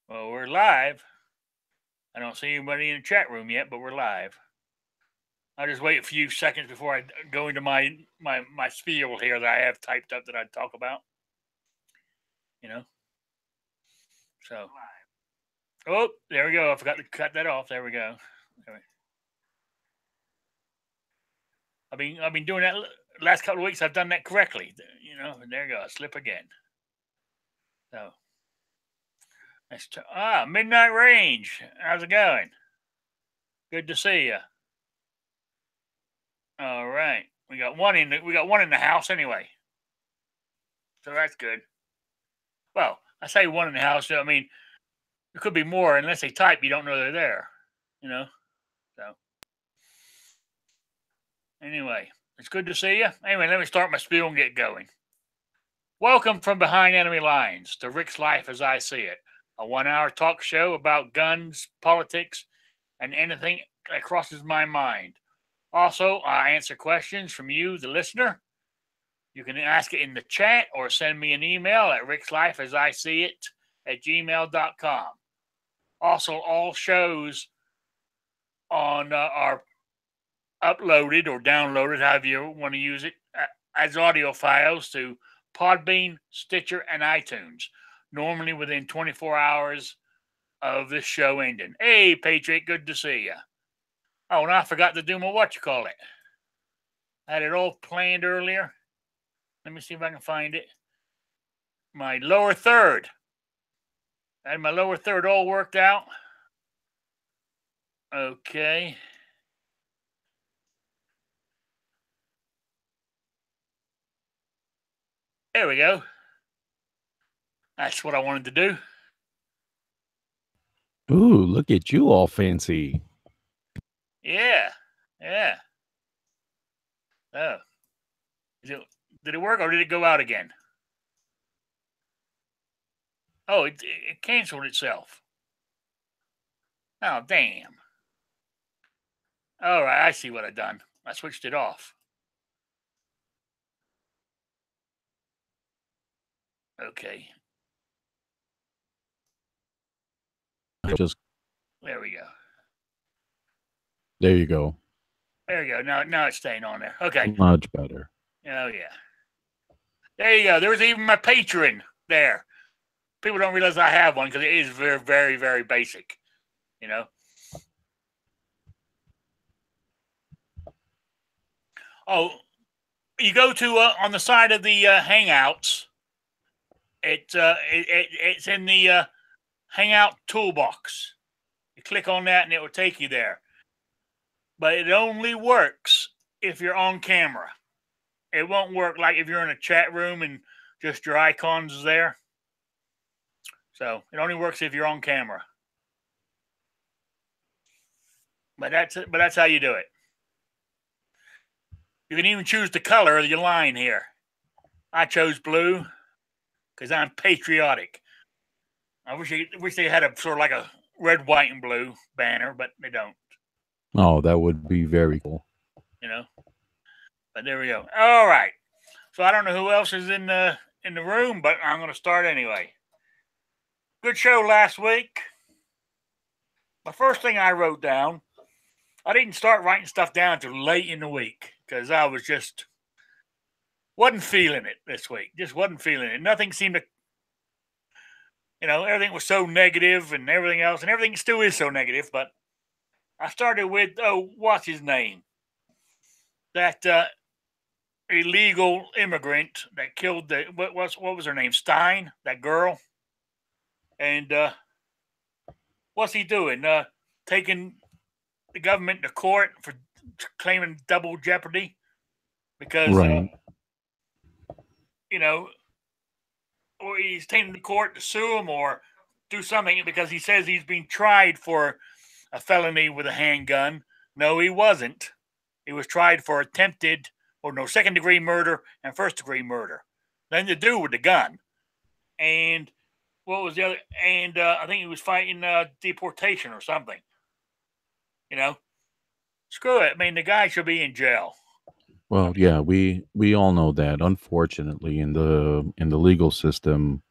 Well, we're live. I don't see anybody in the chat room yet, but we're live. I'll just wait a few seconds before I go into my spiel here that I have typed up that I'd talk about. So, oh, there we go. I forgot to cut that off. There we go. I've been doing that last couple of weeks. I've done that correctly. And there you go. I slip again. So, Midnight Range. How's it going? Good to see you. All right, we got one in the house anyway, so that's good. Well, I say one in the house. I mean, there could be more unless they type. You don't know they're there. So anyway, it's good to see you. Anyway, let me start my spiel and get going. Welcome from behind enemy lines to Rick's Life as I See It, a 1-hour talk show about guns, politics, and anything that crosses my mind. Also, I answer questions from you, the listener. You can ask it in the chat or send me an email at rickslifeasiseeit@gmail.com. Also, all shows are uploaded or downloaded, however you want to use it, as audio files to Podbean, Stitcher, and iTunes, normally within 24 hours of this show ending. Hey, Patriot, good to see you. Oh, and I forgot to do my whatchamacallit. I had it all planned earlier. Let me see if I can find it. My lower third. I had my lower third all worked out. Okay. There we go. That's what I wanted to do. Ooh, look at you all fancy. Yeah. Oh. Did it work or did it go out again? Oh, it canceled itself. Oh, damn. All right, I see what I done. I switched it off. Okay. There we go. There you go. There you go. Now it's staying on there. Okay. Much better. Oh, yeah. There you go. There's even my Patreon there. People don't realize I have one because it is very, very, very basic. Oh, you go to on the side of the Hangouts. It's in the Hangout toolbox. You click on that and it will take you there. But it only works if you're on camera. It won't work like if you're in a chat room and just your icons is there. So it only works if you're on camera. But that's how you do it. You can even choose the color of your line here. I chose blue because I'm patriotic. I wish they had a sort of like a red, white, and blue banner, but they don't. Oh, that would be very cool. But there we go. All right. So I don't know who else is in the room, but I'm going to start anyway. Good show last week. The first thing I wrote down, I didn't start writing stuff down until late in the week because I was wasn't feeling it this week. Just wasn't feeling it. Nothing seemed to, everything was so negative and everything else, and everything still is so negative. But I started with, what's his name? That illegal immigrant that killed what was her name? Stein, that girl. And what's he doing? Taking the government to court for claiming double jeopardy because, right. Or he's taking the court to sue him or do something because he says he's being tried for a felony with a handgun. No, he wasn't. He was tried for second-degree murder and first-degree murder. Nothing to do with the gun. And what was the other? And I think he was fighting deportation or something. Screw it. I mean, the guy should be in jail. Well, yeah, we all know that. Unfortunately, in the legal system,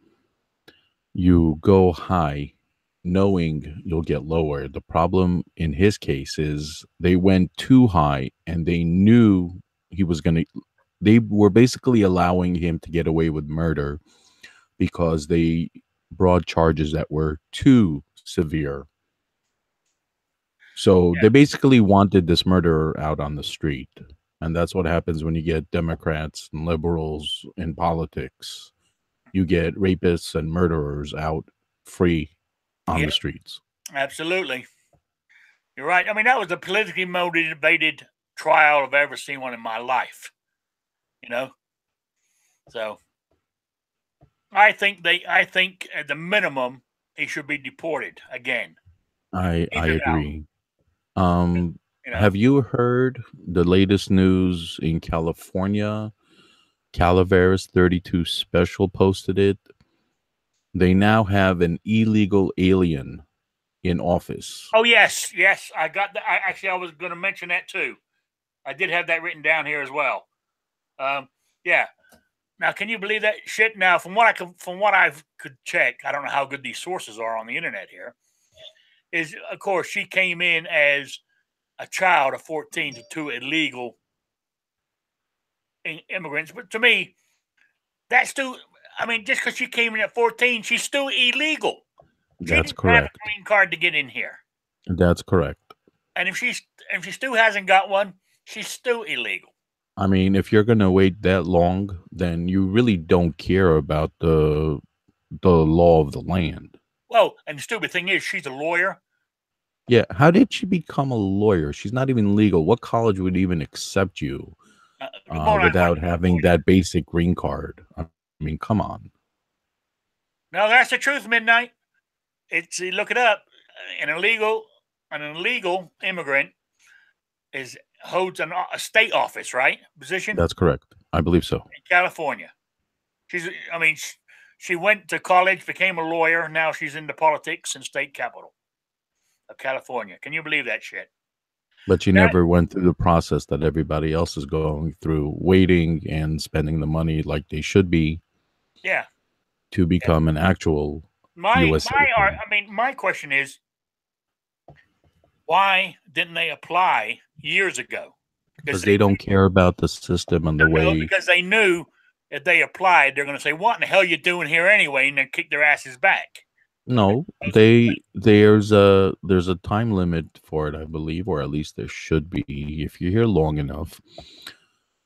you go high knowing you'll get lower. The problem in his case is they went too high and they knew he was going to, they were basically allowing him to get away with murder because they brought charges that were too severe. So they basically wanted this murderer out on the street. And that's what happens when you get Democrats and liberals in politics. You get rapists and murderers out free on the streets. Absolutely. You're right. I mean, that was the politically motivated trial I've ever seen one in my life. You know? So I think at the minimum he should be deported again. I agree. Have you heard the latest news in California? Calaveras 32 Special posted it. They now have an illegal alien in office. Oh, yes. I got that. I was going to mention that too. I did have that written down here as well. Yeah. Now, can you believe that shit? Now, from what I could check, I don't know how good these sources are on the internet here. Is, of course, she came in as a child of 14 to two illegal immigrants. But to me, that's still, I mean, just because she came in at 14, she's still illegal. That's correct. Have a green card to get in here. That's correct. And if she still hasn't got one, she's still illegal. I mean, if you're going to wait that long, then you really don't care about the law of the land. Well, and the stupid thing is, she's a lawyer. Yeah, how did she become a lawyer? She's not even legal. What college would even accept you without having that basic green card? I mean, come on. No, that's the truth, Midnight. Look it up. An illegal immigrant holds a state office, right? Position. That's correct. I believe so. In California, she went to college, became a lawyer. Now she's into politics in state capital of California. Can you believe that shit? But she never went through the process that everybody else is going through, waiting and spending the money like they should be. Yeah. To become an actual U.S. citizen. My question is, why didn't they apply years ago? Because they don't care about the system and the way. Because they knew if they applied, they're going to say, "What in the hell are you doing here anyway?" and then kick their asses back. No, there's a time limit for it, I believe, or at least there should be. If you're here long enough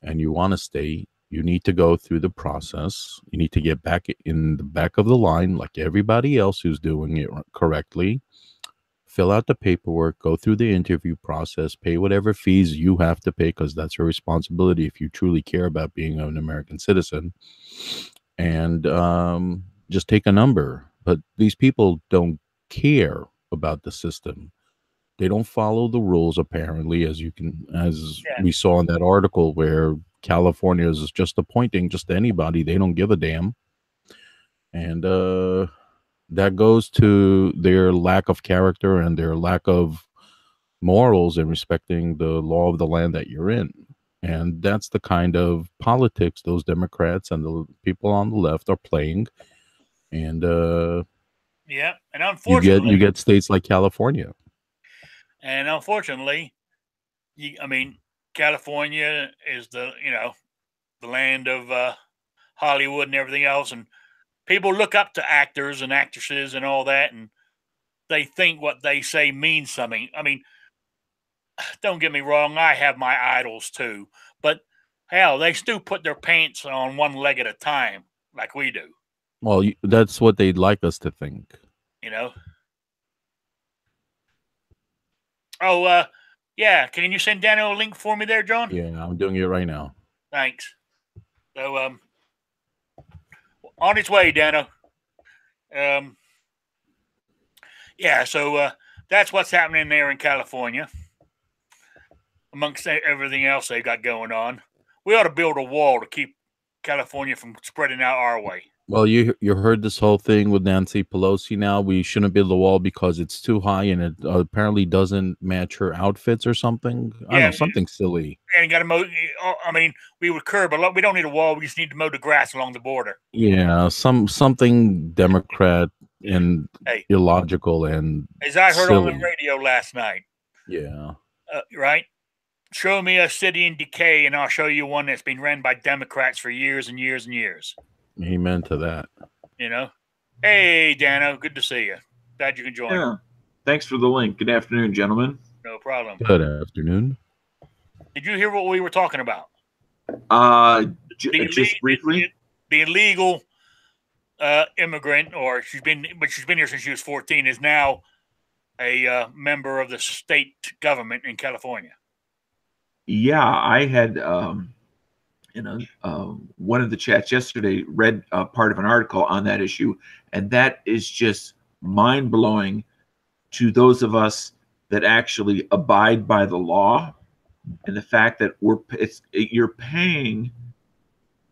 and you want to stay, you need to go through the process. You need to get back in the back of the line like everybody else who's doing it correctly. Fill out the paperwork, go through the interview process, pay whatever fees you have to pay because that's your responsibility if you truly care about being an American citizen. And just take a number. But these people don't care about the system. They don't follow the rules, apparently, as we saw in that article where California is just appointing just anybody. They don't give a damn. And that goes to their lack of character and their lack of morals in respecting the law of the land that you're in. And that's the kind of politics those Democrats and the people on the left are playing. And yeah, and unfortunately, you get states like California. And unfortunately, California is the land of Hollywood and everything else, and people look up to actors and actresses and all that, and they think what they say means something. I mean, don't get me wrong, I have my idols too, but hell, they still put their pants on one leg at a time like we do. Well, that's what they'd like us to think. Oh, yeah. Can you send Daniel a link for me there, John? Yeah, I'm doing it right now. Thanks. So, on its way, Dano. Yeah, so that's what's happening there in California. Amongst everything else they got going on. We ought to build a wall to keep California from spreading out our way. Well, you heard this whole thing with Nancy Pelosi now. We shouldn't build a wall because it's too high and it apparently doesn't match her outfits or something. I don't know, something silly. And got to mow. We would curb a lot. We don't need a wall. We just need to mow the grass along the border. Yeah, something Democrat and Hey, illogical and as I heard on the silly. radio last night, Yeah. right? Show me a city in decay, and I'll show you one that's been run by Democrats for years and years and years. Amen to that. You know? Hey, Dano, good to see you. Glad you can join. Yeah. Thanks for the link. Good afternoon, gentlemen. No problem. Good afternoon. Did you hear what we were talking about? Just briefly. The illegal immigrant, or she's been here since she was 14, is now a member of the state government in California. Yeah, I had one of the chats yesterday read part of an article on that issue, and that is just mind blowing to those of us that actually abide by the law, and the fact that you're paying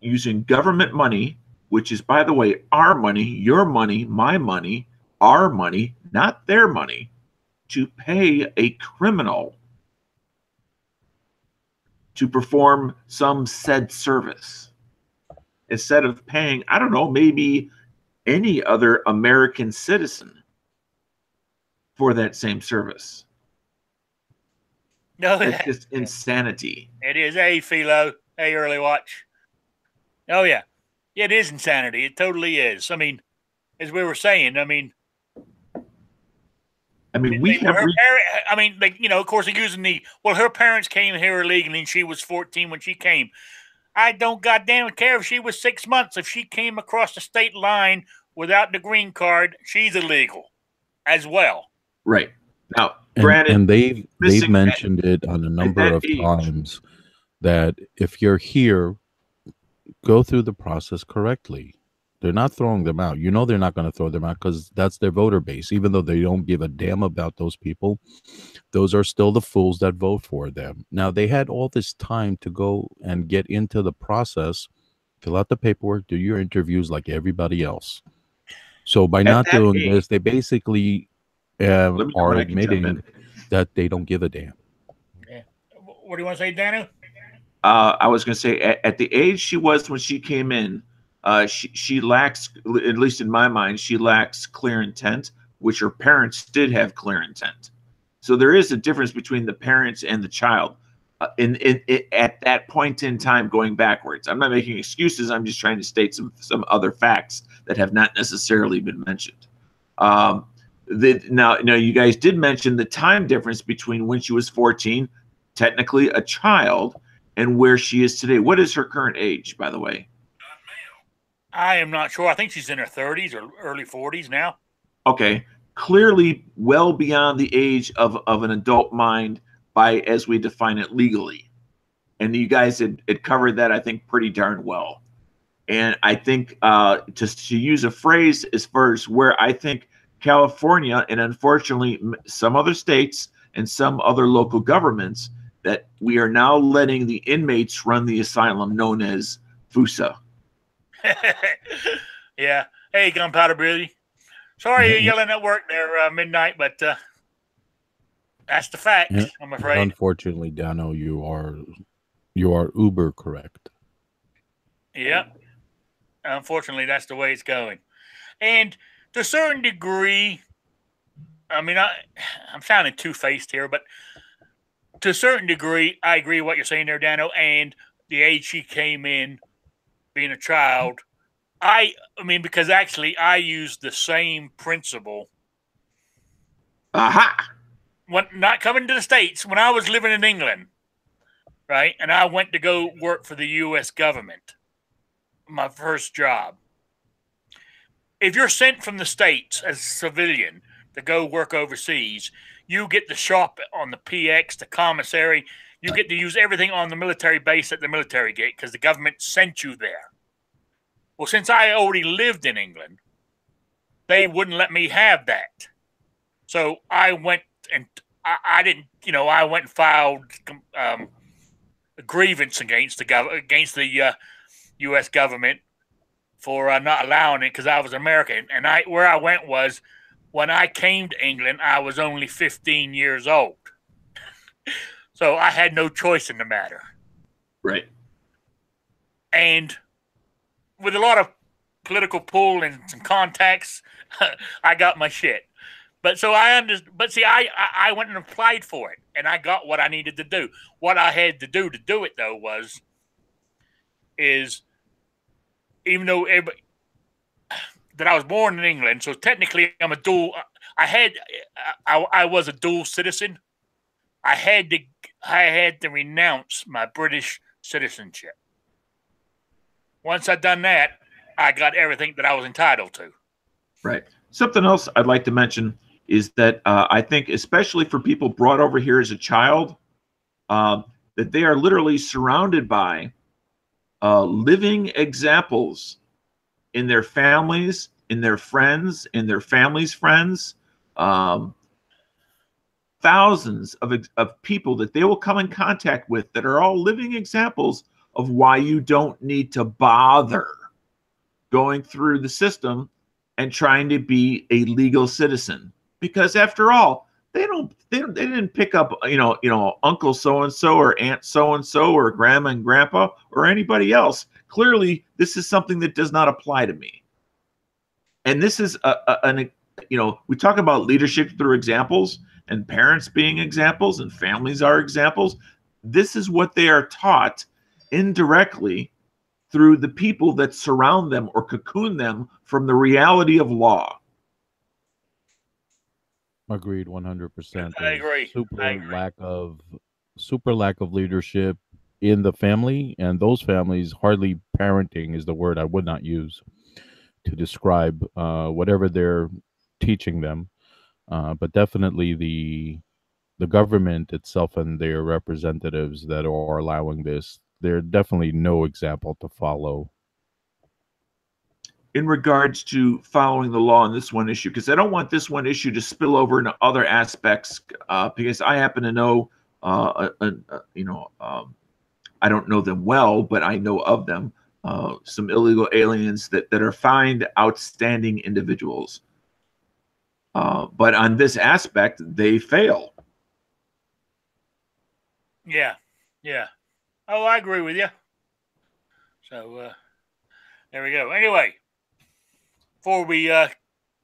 using government money, which is, by the way, our money, your money, my money, our money, not their money, to pay a criminal to perform some said service instead of paying, I don't know, maybe any other American citizen for that same service. No, it's just insanity. It is. Hey, Philo. Hey, Early Watch. Oh, yeah. It is insanity. It totally is. I mean, as we were saying, we have. Of course, they're using her parents came here illegally and she was 14 when she came. I don't goddamn care if she was 6 months. If she came across the state line without the green card, she's illegal as well. Right. Now, granted, and they've mentioned it on a number of times that if you're here, go through the process correctly. They're not throwing them out. You know they're not going to throw them out because that's their voter base. Even though they don't give a damn about those people, those are still the fools that vote for them. Now, they had all this time to go and get into the process, fill out the paperwork, do your interviews like everybody else. So by not doing this, they basically are admitting that they don't give a damn. Yeah. What do you want to say, Danu? I was going to say, at the age she was when she came in, she lacks, at least in my mind, she lacks clear intent, which her parents did have clear intent. So there is a difference between the parents and the child at that point in time going backwards. I'm not making excuses. I'm just trying to state some other facts that have not necessarily been mentioned. Now, you guys did mention the time difference between when she was 14, technically a child, and where she is today. What is her current age, by the way? I am not sure. I think she's in her 30s or early 40s now. Okay. Clearly well beyond the age of an adult mind as we define it legally. And you guys had covered that, I think, pretty darn well. And I think to use a phrase as far as where I think California and unfortunately some other states and some other local governments, that we are now letting the inmates run the asylum known as FUSA. Yeah. Hey, Gunpowder Beauty. Sorry you're yelling at work there midnight, but that's the fact, yeah. I'm afraid. Unfortunately, Dano, you are uber correct. Yeah. Unfortunately, that's the way it's going. And to a certain degree, I mean, I'm sounding two-faced here, but to a certain degree, I agree with what you're saying there, Dano, and the age she came in, being a child, because actually I used the same principle. Aha! When not coming to the States, when I was living in England, right, and I went to go work for the U.S. government, my first job. If you're sent from the States as a civilian to go work overseas, you get to shop on the PX, the commissary. You get to use everything on the military base at the military gate because the government sent you there. Well, since I already lived in England, they wouldn't let me have that. So I went and I went and filed a grievance against the U.S. government for not allowing it because I was American. And where I went was, when I came to England, I was only 15 years old. So I had no choice in the matter. Right. And with a lot of political pull and some contacts, I got my shit. But so I understand. But see, I went and applied for it, and I got what I needed to do. What I had to do it though is even though that I was born in England, so technically I'm a dual. I was a dual citizen. I had to renounce my British citizenship. Once I'd done that, I got everything that I was entitled to. Right. Something else I'd like to mention is that I think, especially for people brought over here as a child, that they are literally surrounded by living examples in their families, in their friends, in their families' friends, thousands of people that they will come in contact with that are all living examples of why you don't need to bother going through the system and trying to be a legal citizen, because after all, they didn't pick up uncle so and so or aunt so and so or grandma and grandpa or anybody else. Clearly, this is something that does not apply to me. And this is we talk about leadership through examples, and parents being examples, and families are examples. This is what they are taught indirectly through the people that surround them or cocoon them from the reality of law. Agreed, 100%. I agree. Super lack of leadership in the family, and those families hardly parenting is the word I would not use to describe whatever they're teaching them. But definitely the government itself and their representatives that are allowing this, they're definitely no example to follow. In regards to following the law on this one issue, because I don't want this one issue to spill over into other aspects, because I happen to know, I don't know them well, but I know of them, some illegal aliens that are fined outstanding individuals. But on this aspect, they fail. Yeah. Oh, I agree with you. So there we go. Anyway, before we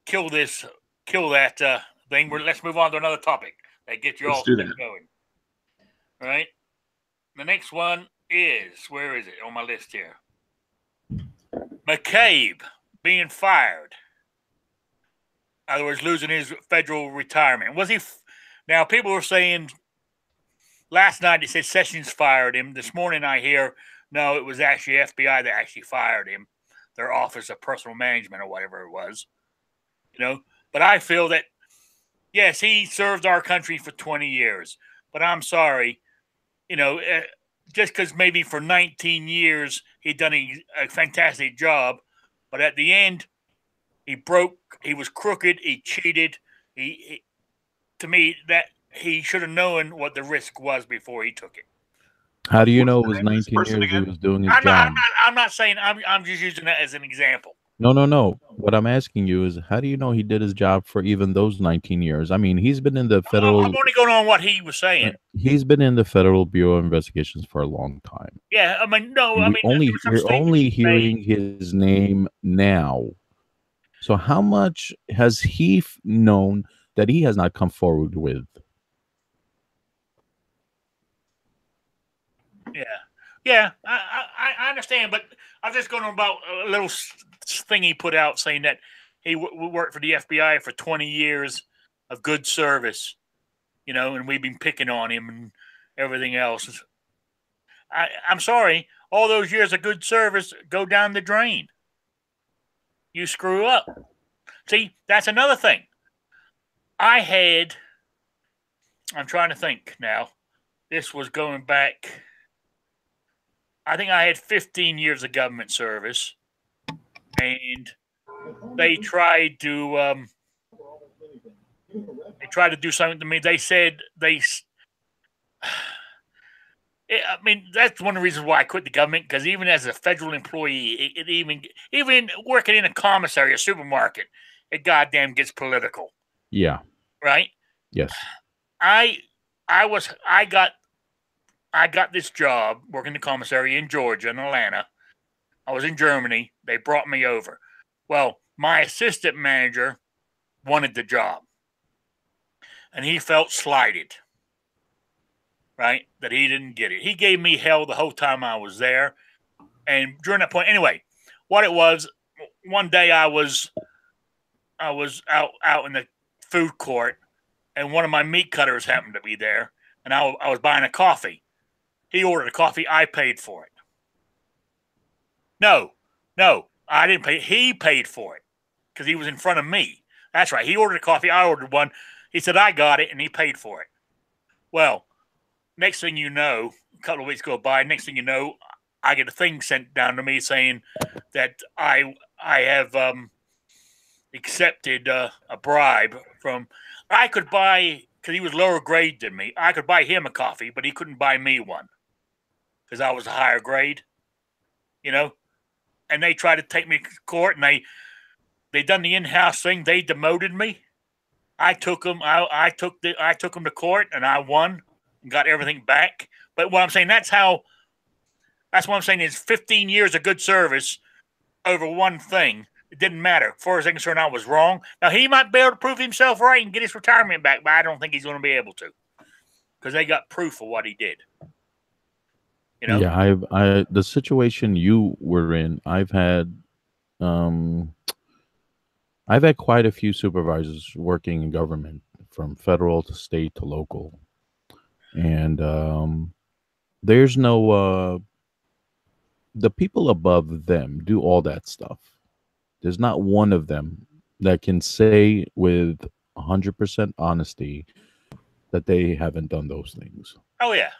kill that thing, let's move on to another topic that gets you all going. All right. The next one is, where is it on my list here? McCabe being fired. In other words, losing his federal retirement. Was he? Now, people were saying last night it said Sessions fired him. This morning I hear, no, it was actually FBI that actually fired him. Their Office of Personal Management or whatever it was. But I feel that, yes, he served our country for 20 years. But I'm sorry, just because maybe for 19 years he'd done a fantastic job, but at the end, he was crooked, he cheated. To me, that he should have known what the risk was before he took it. How do you know it was 19 years he was doing his job? I'm not saying, I'm just using that as an example. No. What I'm asking you is, how do you know he did his job for even those 19 years? I mean, he's been in the federal... I'm only going on what he was saying. He's been in the Federal Bureau of Investigations for a long time. Yeah, We're only hearing his name now. So how much has he known that he has not come forward with? Yeah, I understand, but I'm just going about a little thing he put out saying that he worked for the FBI for 20 years of good service, and we've been picking on him and everything else. I'm sorry, all those years of good service go down the drain. You screw up. See, that's another thing. I'm trying to think now. This was going back, I think I had 15 years of government service, and they tried to do something to me. They said that's one of the reasons why I quit the government, because even as a federal employee, even working in a commissary or supermarket, it goddamn gets political. Yeah. Right? Yes. I got this job working the commissary in Georgia and Atlanta. I was in Germany. They brought me over. Well, my assistant manager wanted the job, and he felt slighted, right, that he didn't get it. He gave me hell the whole time I was there. And during that point, anyway, what it was, one day I was out in the food court, and one of my meat cutters happened to be there, and I was buying a coffee. He ordered a coffee. I paid for it. No, I didn't pay. He paid for it because he was in front of me. That's right. He ordered a coffee. I ordered one. He said, I got it, and he paid for it. Well, next thing you know, a couple of weeks go by. Next thing you know, I get a thing sent down to me saying that I have accepted a bribe from. I could buy, because he was lower grade than me, I could buy him a coffee, but he couldn't buy me one because I was a higher grade, you know. And they tried to take me to court, and they done the in-house thing. They demoted me. I took them. I took them to court, and I won and got everything back. But what I'm saying, that's what I'm saying is 15 years of good service over one thing. It didn't matter. As far as I'm concerned, I was wrong. Now, he might be able to prove himself right and get his retirement back, but I don't think he's going to be able to because they got proof of what he did. You know? Yeah, the situation you were in, I've had quite a few supervisors working in government, from federal to state to local, and there's no the people above them do all that stuff. There's not one of them that can say with 100% honesty that they haven't done those things. Oh, yeah.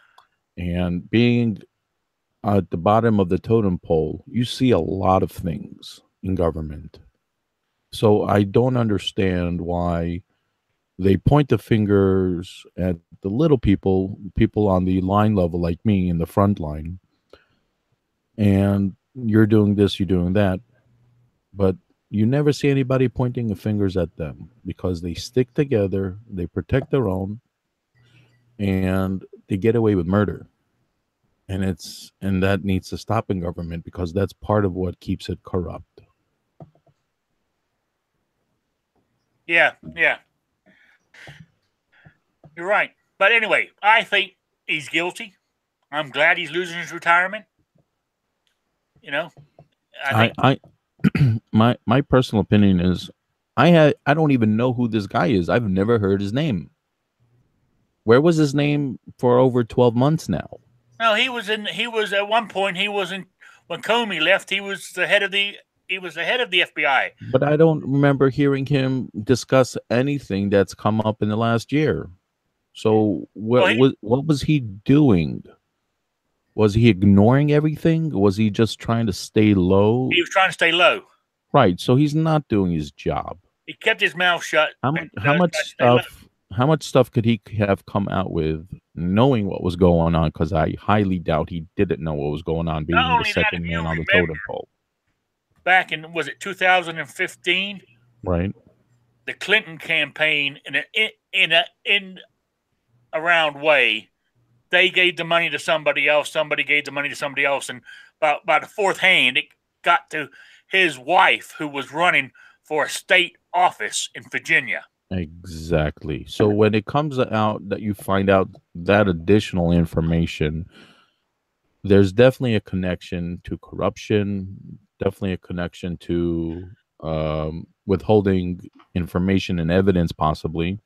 And being at the bottom of the totem pole, you see a lot of things in government. So I don't understand why they point the fingers at the little people on the line level like me in the front line. And you're doing this, you're doing that. But you never see anybody pointing the fingers at them because they stick together, they protect their own, and they get away with murder. And that needs to stop in government because that's part of what keeps it corrupt. Yeah. You're right. But anyway, I think he's guilty. I'm glad he's losing his retirement. You know, I my personal opinion is I don't even know who this guy is. I've never heard his name. Where was his name for over 12 months now? No, he was at one point, when Comey left, he was the head of the FBI. But I don't remember hearing him discuss anything that's come up in the last year. So what was he doing? Was he ignoring everything? Was he just trying to stay low? He was trying to stay low. Right. So he's not doing his job. He kept his mouth shut. How much stuff could he have come out with knowing what was going on? Because I highly doubt he didn't know what was going on, being the second man on the totem pole. Back in, was it 2015? Right. The Clinton campaign, in a round way, they gave the money to somebody else. Somebody gave the money to somebody else, and by the fourth hand, it got to his wife, who was running for a state office in Virginia. Exactly. So when it comes out that you find out that additional information, there's definitely a connection to corruption, definitely a connection to withholding information and evidence, possibly.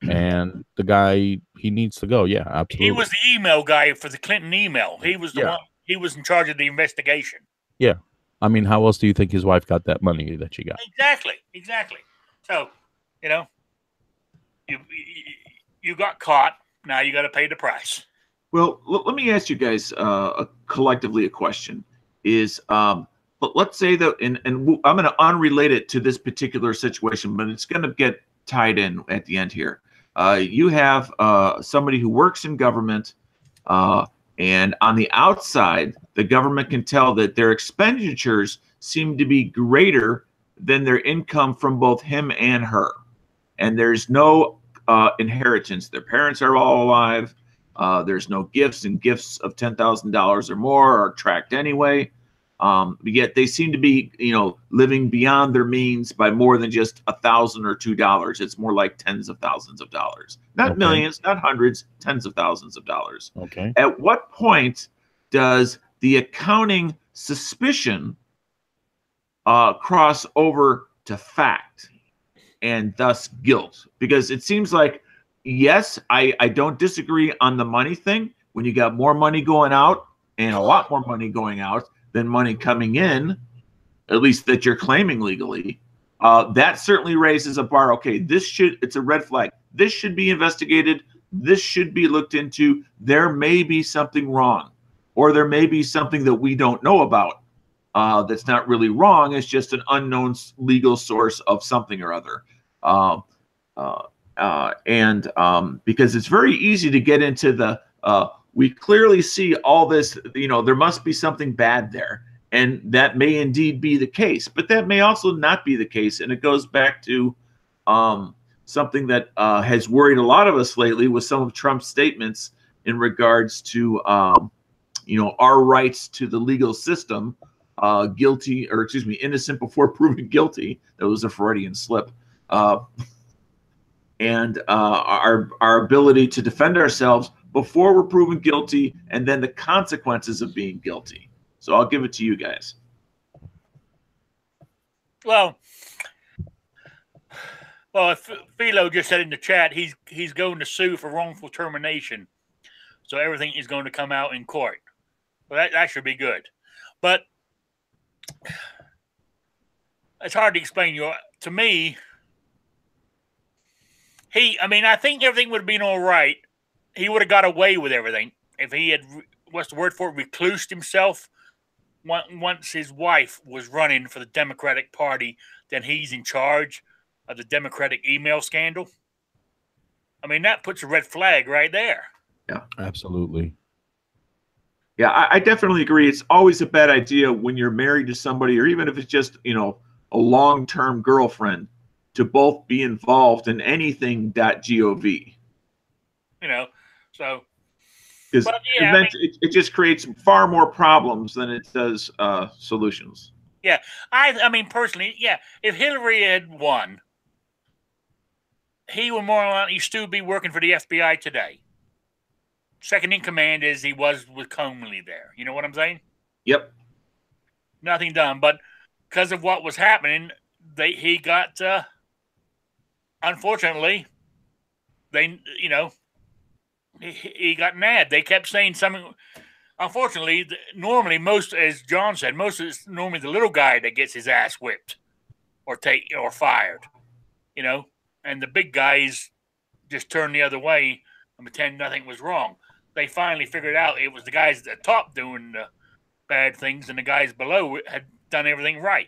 And the guy, he needs to go. Yeah, absolutely. He was the email guy for the Clinton email. He was the one. He was in charge of the investigation. Yeah. I mean, how else do you think his wife got that money that she got? Exactly. So, you know, you got caught. Now you got to pay the price. Well, let me ask you guys collectively a question. Is let's say that, and I'm going to unrelate it to this particular situation, but it's going to get tied in at the end here. You have somebody who works in government, and on the outside, the government can tell that their expenditures seem to be greater than their income from both him and her. And there's no inheritance. Their parents are all alive. There's no gifts, and gifts of $10,000 or more are tracked anyway. Yet they seem to be, living beyond their means by more than just $1,000 or $2. It's more like tens of thousands of dollars, not millions, not hundreds, tens of thousands of dollars. Okay. At what point does the accounting suspicion cross over to fact and thus guilt? Because it seems like, yes, I don't disagree on the money thing. When you got more money going out and a lot more money going out than money coming in, at least that you're claiming legally, that certainly raises a bar. Okay, it's a red flag. This should be investigated. This should be looked into. There may be something wrong, or there may be something that we don't know about that's not really wrong. It's just an unknown legal source of something or other. Because it's very easy to get into the, we clearly see all this, there must be something bad there. And that may indeed be the case, but that may also not be the case. And it goes back to something that has worried a lot of us lately with some of Trump's statements in regards to, our rights to the legal system, innocent before proven guilty. That was a Freudian slip. And our ability to defend ourselves before we're proven guilty, and then the consequences of being guilty. So I'll give it to you guys. Well, Philo just said in the chat he's going to sue for wrongful termination, so everything is going to come out in court. Well, that should be good, but it's hard to explain. To me, I think everything would have been all right. He would have got away with everything if he had, what's the word for it, reclused himself. Once his wife was running for the Democratic Party, then he's in charge of the Democratic email scandal. That puts a red flag right there. Yeah, absolutely. Yeah, I definitely agree. It's always a bad idea when you're married to somebody, or even if it's just, a long-term girlfriend, to both be involved in anything .gov. So. Because it just creates far more problems than it does solutions. Yeah, I personally, yeah, if Hillary had won, he would more likely still be working for the FBI today. Second in command as he was with Comey there. You know what I'm saying? Yep. Nothing done, but because of what was happening, he got, unfortunately, he got mad. They kept saying something. Unfortunately, normally as John said, it's normally the little guy that gets his ass whipped or fired, and the big guys just turn the other way and pretend nothing was wrong. They finally figured out it was the guys at the top doing the bad things, and the guys below had done everything right.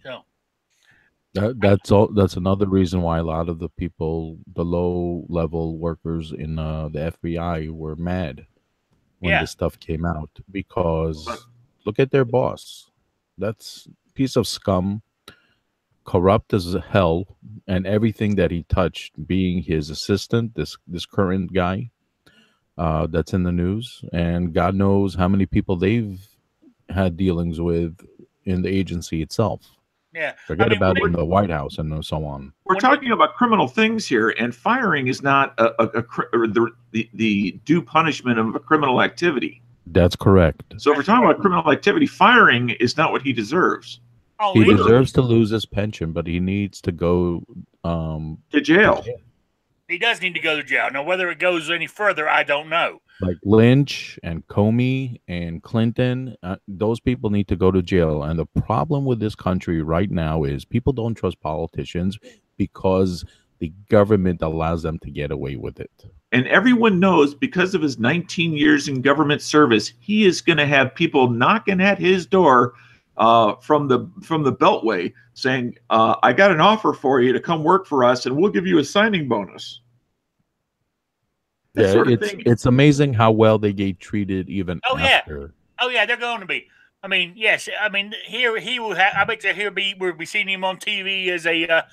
So. That's another reason why a lot of the people, the low level workers in the FBI, were mad when this stuff came out, because look at their boss. That's a piece of scum, corrupt as hell, and everything that he touched, being his assistant, this current guy that's in the news, and God knows how many people they've had dealings with in the agency itself. Yeah, forget about in the White House and so on. We're talking about criminal things here, and firing is not the due punishment of a criminal activity. That's correct. So if we're talking about criminal activity, firing is not what he deserves. Oh, he deserves to lose his pension, but he needs to go to jail. He does need to go to jail. Now, whether it goes any further, I don't know. Like Lynch and Comey and Clinton, those people need to go to jail. And the problem with this country right now is people don't trust politicians because the government allows them to get away with it. And everyone knows, because of his 19 years in government service, he is going to have people knocking at his door from the Beltway saying, I got an offer for you to come work for us, and we'll give you a signing bonus. Yeah, it's amazing how well they get treated even after. Oh yeah, they're going to be. Yes. Here he will have. I bet you we'll be seeing him on TV as a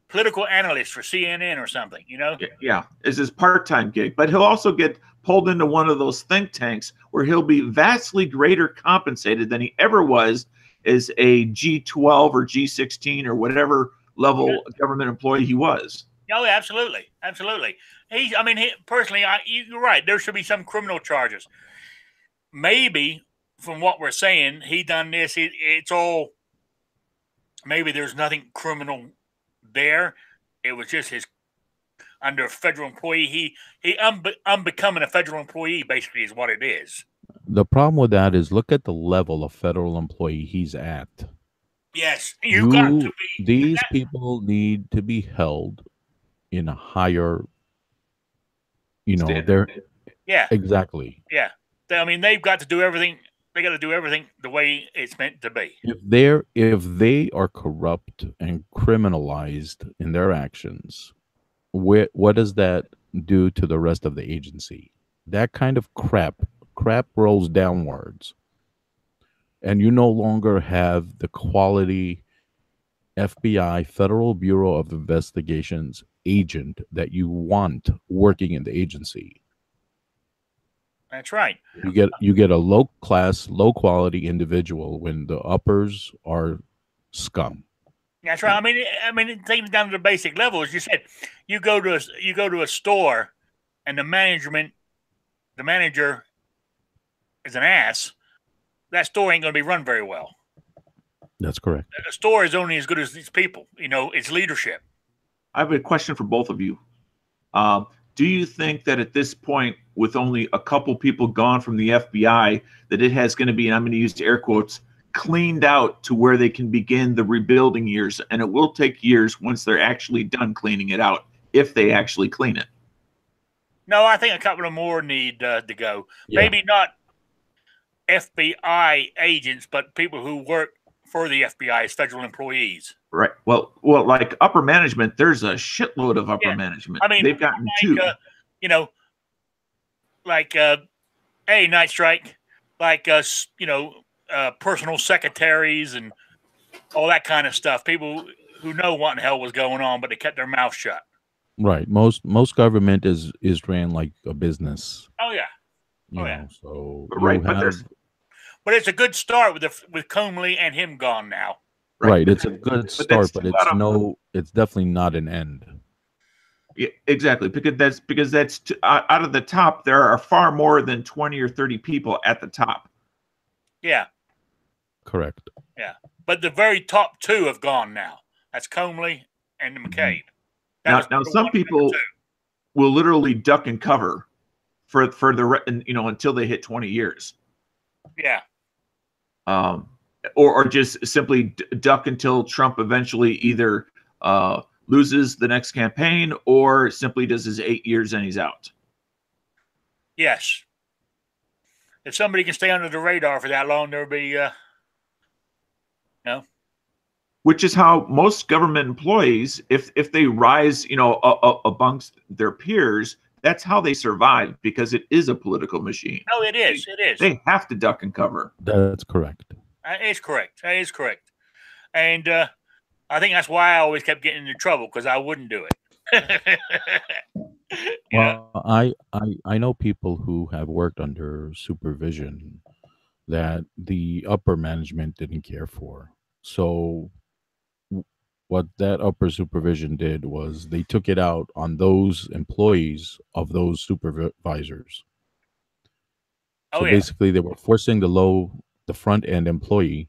political analyst for CNN or something, you know? Yeah, is his part-time gig. But he'll also get pulled into one of those think tanks where he'll be vastly greater compensated than he ever was as a G12 or G16 or whatever level government employee he was. Oh, yeah, absolutely. Absolutely. Personally, you're right. There should be some criminal charges. Maybe, from what we're saying, he done this. It's all, maybe there's nothing criminal there. It was just his, under a federal employee. He unbecoming a federal employee, basically, is what it is. The problem with that is look at the level of federal employee he's at. Yes, you got to be. These people need to be held in a higher, Standard. Exactly. Yeah. I mean, they've got to do everything. They got to do everything the way it's meant to be. If they are corrupt and criminalized in their actions, what does that do to the rest of the agency? That kind of crap rolls downwards, and you no longer have the quality FBI, Federal Bureau of Investigations agent that you want working in the agency. That's right. You get a low class, low quality individual when the uppers are scum. That's right. I mean, taking it down to the basic level, as you said, you go to a store, and the manager is an ass. That store ain't going to be run very well. That's correct. A store is only as good as its people. Its leadership. I have a question for both of you. Do you think that at this point, with only a couple people gone from the FBI, that it has going to be, and I'm going to use air quotes, cleaned out to where they can begin the rebuilding years? And it will take years once they're actually done cleaning it out, if they actually clean it. No, I think a couple of more need to go. Yeah. Maybe not FBI agents, but people who work for the FBI as federal employees. Right. Well, like upper management, there's a shitload of upper management. I mean, they've gotten two. Hey, Night Strike, personal secretaries and all that kind of stuff. People who know what in the hell was going on, but they kept their mouth shut. Right. Most government is ran like a business. Oh yeah. So right, but it's a good start with Comey and him gone now. Right. It's a good start, but it's definitely not an end. Yeah, exactly. Because that's out of the top, there are far more than 20 or 30 people at the top. Yeah. Correct. Yeah. But the very top two have gone now. That's Comey and McCabe. Now some people will literally duck and cover for the until they hit 20 years. Yeah. Or just simply duck until Trump eventually either loses the next campaign or simply does his 8 years and he's out. Yes. If somebody can stay under the radar for that long, there'll be, Which is how most government employees, if they rise, amongst their peers, that's how they survive, because it is a political machine. Oh, it is. It is. They have to duck and cover. That's correct. That is correct. And I think that's why I always kept getting into trouble, because I wouldn't do it. Well, I know people who have worked under supervision that the upper management didn't care for. So what that upper supervision did was they took it out on those employees of those supervisors. So basically they were forcing the front end employee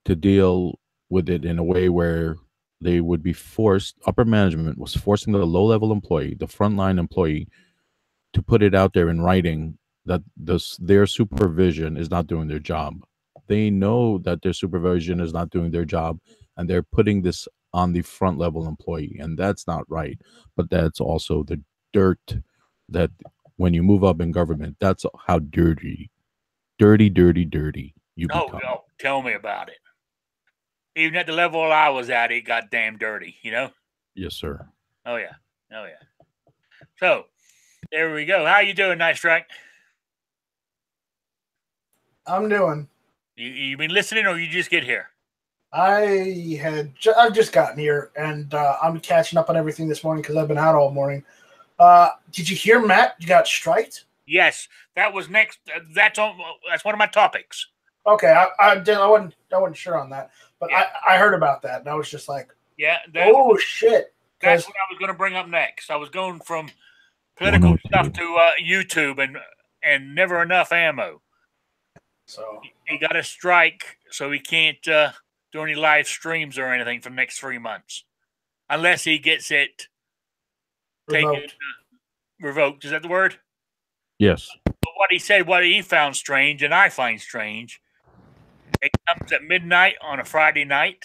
to deal with it in a way where they would be forced, upper management was forcing the low level employee, the frontline employee, to put it out there in writing that their supervision is not doing their job. They know that their supervision is not doing their job, and they're putting this on the front level employee, and that's not right. But that's also the dirt that when you move up in government, that's how dirty you become. Oh, tell me about it. Even at the level I was at, it got damn dirty, Yes, sir. Oh yeah. So there we go. How you doing, Night Strike? I'm doing. You been listening, or you just get here? I've just gotten here, and I'm catching up on everything this morning because I've been out all morning. Did you hear, Matt? You got striked? Yes, that was next. That's one of my topics. Okay, I wasn't sure on that, but yeah. I heard about that, and I was just like, yeah, shit. That's what I was going to bring up next. I was going from political stuff to YouTube and never enough ammo. So he got a strike, so he can't do any live streams or anything for the next 3 months, unless he gets it revoked. Is that the word? Yes. But what he said, what he found strange, and I find strange, it comes at midnight on a Friday night.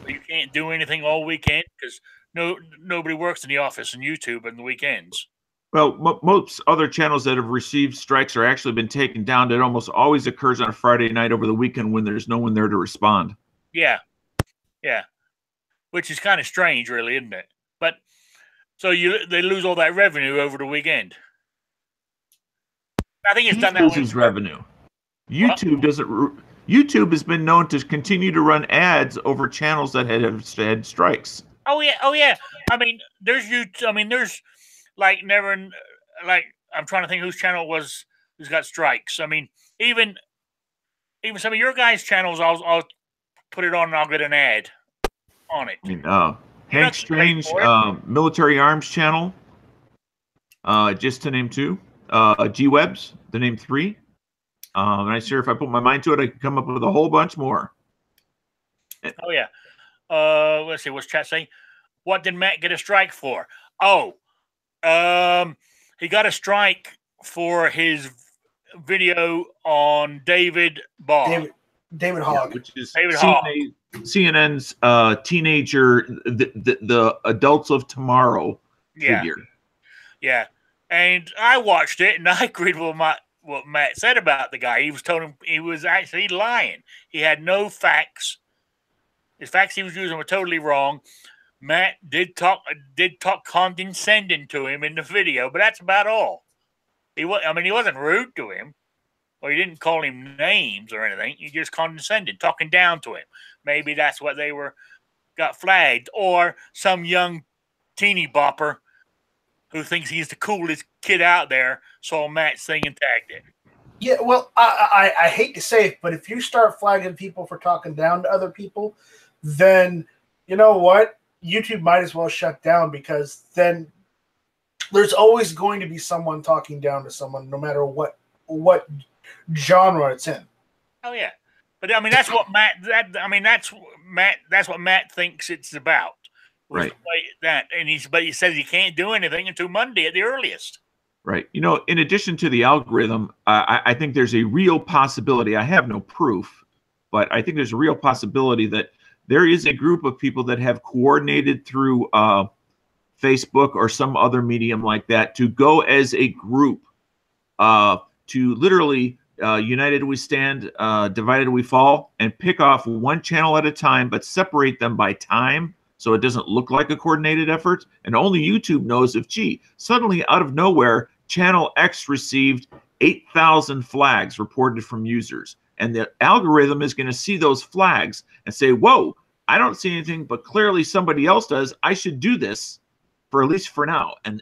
So you can't do anything all weekend because nobody works in the office and YouTube on the weekends. Well, most other channels that have received strikes are actually been taken down. It almost always occurs on a Friday night over the weekend when there's no one there to respond. Yeah. Which is kind of strange, really, isn't it? But so they lose all that revenue over the weekend. I think it's done that way. Loses revenue. YouTube doesn't. YouTube has been known to continue to run ads over channels that have had strikes. Oh yeah. I mean, there's like I'm trying to think whose channel it was who's got strikes. I mean, even some of your guys' channels, I'll put it on and I'll get an ad on it. I mean, Hank Strange Military Arms channel, just to name 2. G-Webs, to name 3. And I'm sure if I put my mind to it, I could come up with a whole bunch more. Oh yeah. Let's see. What's chat saying? What did Matt get a strike for? Oh, he got a strike for his video on David Hogg. David Hogg, which is CNN's teenager, the adults of tomorrow figure. Yeah, and I watched it, and I agreed with what Matt said about the guy. He was told him he was actually lying. He had no facts. The facts he was using were totally wrong. Matt did talk condescending to him in the video, but that's about all. He wasn't rude to him, or he didn't call him names or anything. He just condescended, talking down to him. Maybe that's what they got flagged, or some young teeny bopper who thinks he's the coolest kid out there saw Matt's thing and tagged it. Yeah, well, I hate to say it, but if you start flagging people for talking down to other people, then you know what? YouTube might as well shut down, because then there's always going to be someone talking down to someone, no matter what genre it's in. Oh yeah, but I mean that's what that's what Matt thinks it's about. Right. But he says he can't do anything until Monday at the earliest. Right. You know, in addition to the algorithm, I think there's a real possibility. I have no proof, but I think there's a real possibility that there is a group of people that have coordinated through Facebook or some other medium like that to go as a group to literally united we stand, divided we fall, and pick off one channel at a time, but separate them by time so it doesn't look like a coordinated effort. And only YouTube knows if, gee, suddenly out of nowhere, channel X received 8,000 flags reported from users. And the algorithm is going to see those flags and say, whoa, I don't see anything, but clearly somebody else does. I should do this for at least for now, and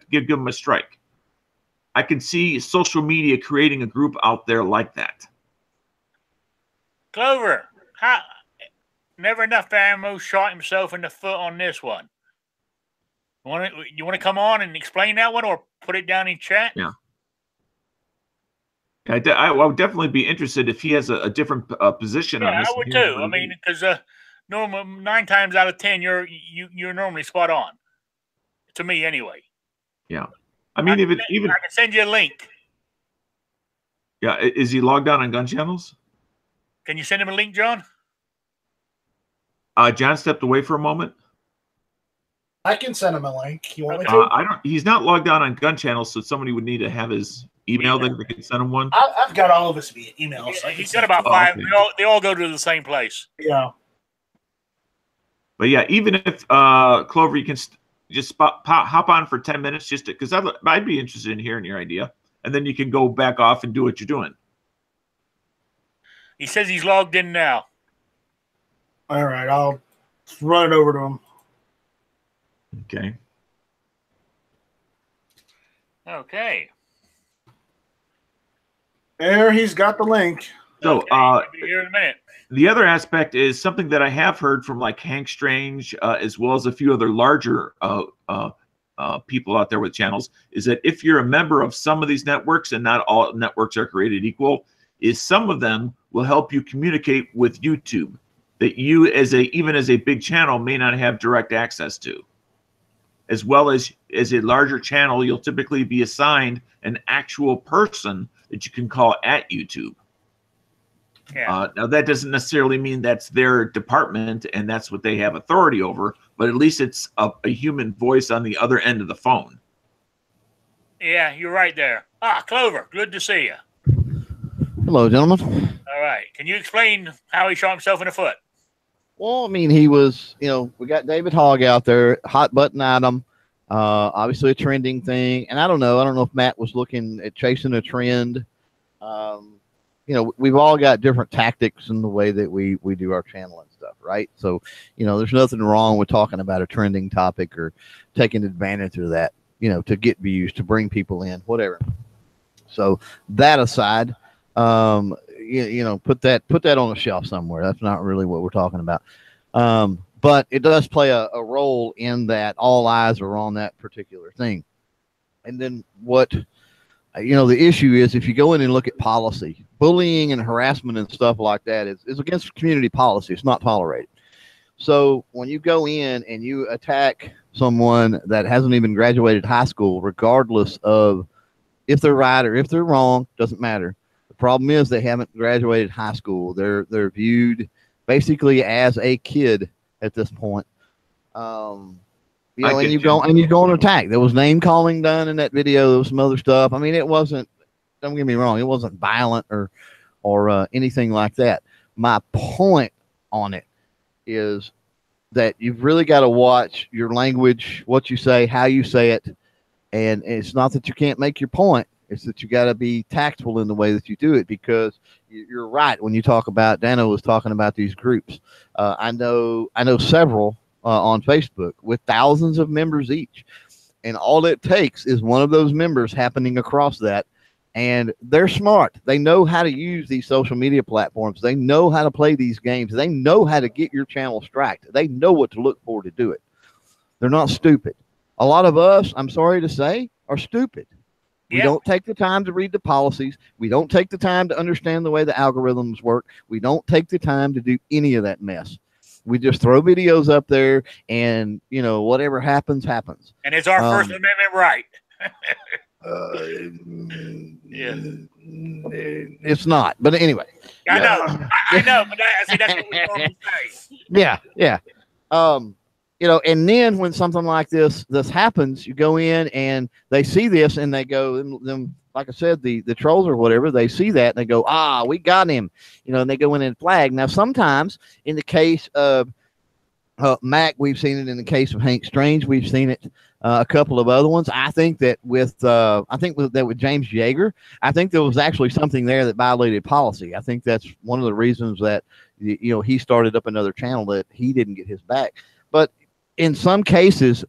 give them a strike. I can see social media creating a group out there like that. Clover, never enough ammo shot himself in the foot on this one. You want to come on and explain that one, or put it down in chat? Yeah. I would definitely be interested if he has a different position on this. I would too. I mean, because normally 9 times out of 10, you're normally spot on. To me, anyway. Yeah. I mean, even I can send you a link. Yeah, is he logged on gun channels? Can you send him a link, John? John stepped away for a moment. I can send him a link. You want me to? He's not logged on gun channels, so somebody would need to have his email that they could send him one. I've got all of his emails. He's got about 5. Okay. They all go to the same place. Yeah. But yeah, even if Clover, you can just hop on for 10 minutes, just because I'd be interested in hearing your idea, and then you can go back off and do what you're doing. He says he's logged in now. All right, I'll run it over to him. Okay. Okay. There, he's got the link. So, Okay, I'll be here in a minute. the other aspect is something that I have heard from like Hank Strange, as well as a few other larger people out there with channels, is that if you're a member of some of these networks, and not all networks are created equal, is some of them will help you communicate with YouTube that you, even as a big channel, may not have direct access to. As well as a larger channel, you'll typically be assigned an actual person that you can call at YouTube. Yeah. Now, that doesn't necessarily mean that's their department and that's what they have authority over, but at least it's a human voice on the other end of the phone. Yeah, you're right there. Ah, Clover, good to see you. Hello, gentlemen. All right. Can you explain how he shot himself in the foot? Well, I mean, he was, we got David Hogg out there, hot button item, obviously a trending thing. And I don't know if Matt was looking at chasing a trend. We've all got different tactics in the way that we do our channel and stuff, right? So, there's nothing wrong with talking about a trending topic or taking advantage of that, to get views, to bring people in, whatever. So that aside, put that on a shelf somewhere. That's not really what we're talking about. But it does play a role in that all eyes are on that particular thing. And then the issue is, if you go in and look at policy, bullying and harassment and stuff like that is against community policy. It's not tolerated. So when you go in and you attack someone that hasn't even graduated high school, regardless of if they're right or if they're wrong, doesn't matter. The problem is they haven't graduated high school. They're viewed basically as a kid at this point. And you go and attack. There was name calling done in that video. There was some other stuff. I mean, it wasn't, don't get me wrong, it wasn't violent or anything like that. My point on it is that you've really got to watch your language, what you say, how you say it. And it's not that you can't make your point. It's that you got to be tactful in the way that you do it, because you're right. When you talk about, Dano was talking about these groups. I know several on Facebook with thousands of members each. And all it takes is one of those members happening across that. And they're smart. They know how to use these social media platforms. They know how to play these games. They know how to get your channel striked. They know what to look for to do it. They're not stupid. A lot of us, I'm sorry to say, are stupid. We don't take the time to read the policies. We don't take the time to understand the way the algorithms work. We don't take the time to do any of that mess. We just throw videos up there and, whatever happens, happens. And it's our First Amendment right. Yeah. It's not. But anyway. I know. But that's what we normally say. Yeah. And then when something like this happens, you go in and they see this and they go, them, like I said, the trolls or whatever, they see that and they go, we got him, and they go in and flag. Now, sometimes in the case of Mac, we've seen it. In the case of Hank Strange, we've seen it a couple of other ones. I think that with James Yeager, I think there was actually something there that violated policy. I think that's one of the reasons that, he started up another channel, that he didn't get his back. But in some cases,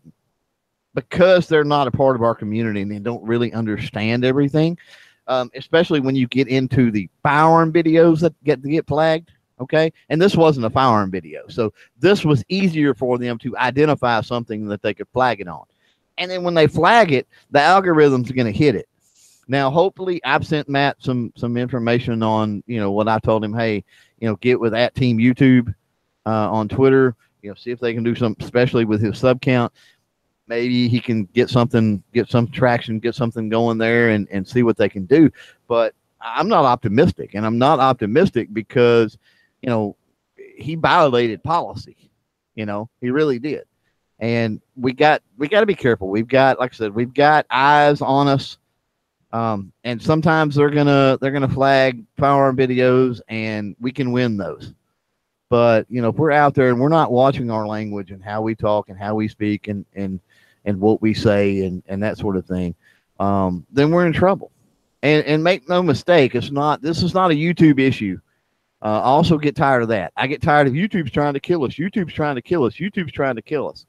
because they're not a part of our community and they don't really understand everything, especially when you get into the firearm videos that get flagged, okay? And this wasn't a firearm video, so this was easier for them to identify something that they could flag it on. And then when they flag it, the algorithm's going to hit it. Now, hopefully, I've sent Matt some information on, what I told him, hey, get with @Team YouTube on Twitter. See if they can do something, especially with his sub count. Maybe he can get some traction, get something going there and see what they can do. But I'm not optimistic, and I'm not optimistic because, he violated policy. He really did. And we got to be careful. We've got, like I said, we've got eyes on us. And sometimes they're gonna flag firearm videos and we can win those. But, if we're out there and we're not watching our language and how we talk and how we speak and what we say and that sort of thing, then we're in trouble. And make no mistake, this is not a YouTube issue. I also get tired of that. I get tired of YouTube's trying to kill us. YouTube's trying to kill us. YouTube's trying to kill us.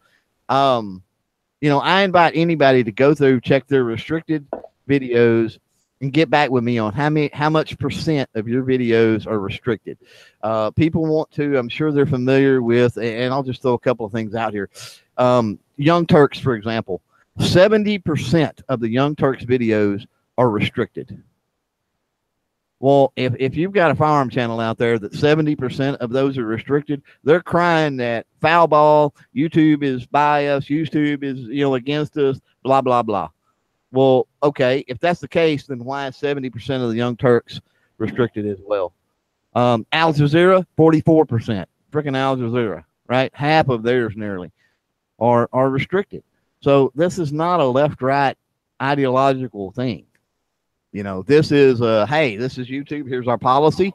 I invite anybody to go through, check their restricted videos, and get back with me on how much percent of your videos are restricted. People want to, I'm sure they're familiar with, and I'll just throw a couple of things out here. Young Turks, for example, 70% of the Young Turks videos are restricted. Well, if you've got a firearm channel out there that 70% of those are restricted, they're crying that foul ball, YouTube is by us, YouTube is against us, blah, blah, blah. Well, okay, if that's the case, then why is 70% of the Young Turks restricted as well? Al Jazeera, 44%. Freaking Al Jazeera, right? Half of theirs nearly are restricted. So this is not a left-right ideological thing. This is hey, this is YouTube. Here's our policy.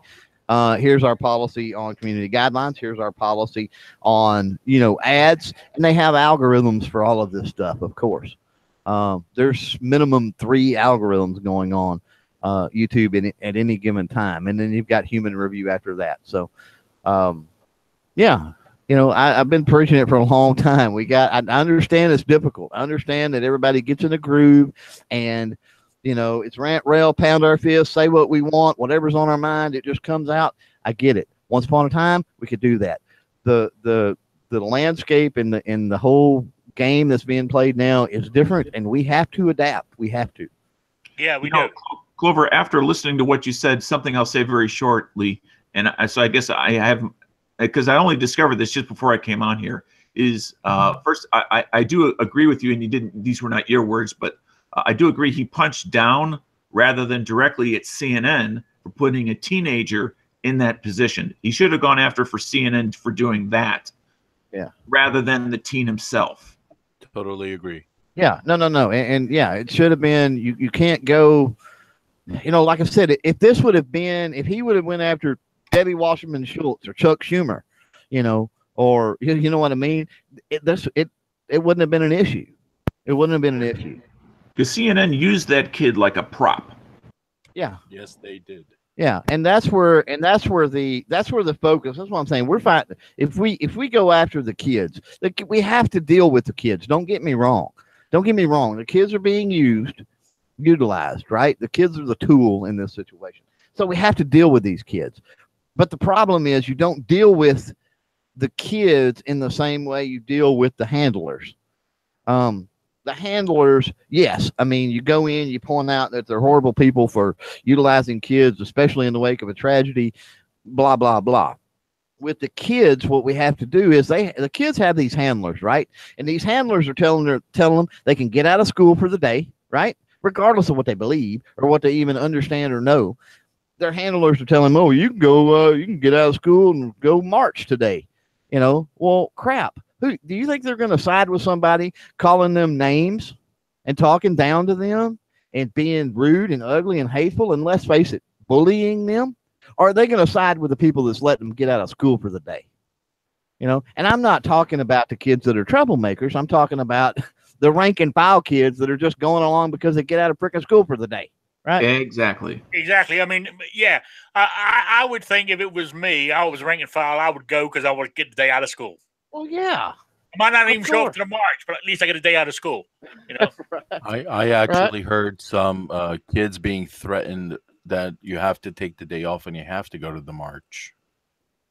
Here's our policy on community guidelines. Here's our policy on, ads. And they have algorithms for all of this stuff, of course. There's minimum 3 algorithms going on YouTube at any given time. And then you've got human review after that. So, yeah, I've been preaching it for a long time. I understand it's difficult. I understand that everybody gets in a groove and, it's rant, rail, pound our fist, say what we want, whatever's on our mind, it just comes out. I get it. Once upon a time, we could do that. The landscape and the whole game that's being played now is different, and we have to adapt. We have to. Yeah, we do. Clover, after listening to what you said, something I'll say very shortly, and so I guess I have, because I only discovered this just before I came on here, is first, I do agree with you, and these were not your words, but I do agree he punched down rather than directly at CNN for putting a teenager in that position. He should have gone after for CNN for doing that, rather than the teen himself. Totally agree. Yeah, no, and yeah, it should have been. You can't go. Like I said, if he would have went after Debbie Wasserman Schultz or Chuck Schumer, or you know what I mean, it wouldn't have been an issue. It wouldn't have been an issue. Because CNN used that kid like a prop. Yeah. Yes, they did. Yeah, and that's where the focus. That's what I'm saying. We're fighting. If we go after the kids, we have to deal with the kids. Don't get me wrong. The kids are being utilized, right? The kids are the tool in this situation. So we have to deal with these kids. But the problem is you don't deal with the kids in the same way you deal with the handlers. The handlers, yes. I mean, you go in, you point out that they're horrible people for utilizing kids, especially in the wake of a tragedy, blah, blah, blah. With the kids, what we have to do is the kids have these handlers, right? And these handlers are telling them they can get out of school for the day, right? Regardless of what they believe or what they even understand or know. Their handlers are telling them, oh, you can go, you can get out of school and go march today. Well, crap. Do you think they're going to side with somebody calling them names and talking down to them and being rude and ugly and hateful and, let's face it, bullying them? Or are they going to side with the people that's letting them get out of school for the day? And I'm not talking about the kids that are troublemakers. I'm talking about the rank and file kids that are just going along because they get out of freaking school for the day. Right? Exactly. I mean, yeah, I would think if it was me, I was rank and file, I would go because I would get the day out of school. Well, yeah. I might not even show up to the march, but at least I get a day out of school. Right. I actually heard some kids being threatened that you have to take the day off and you have to go to the march.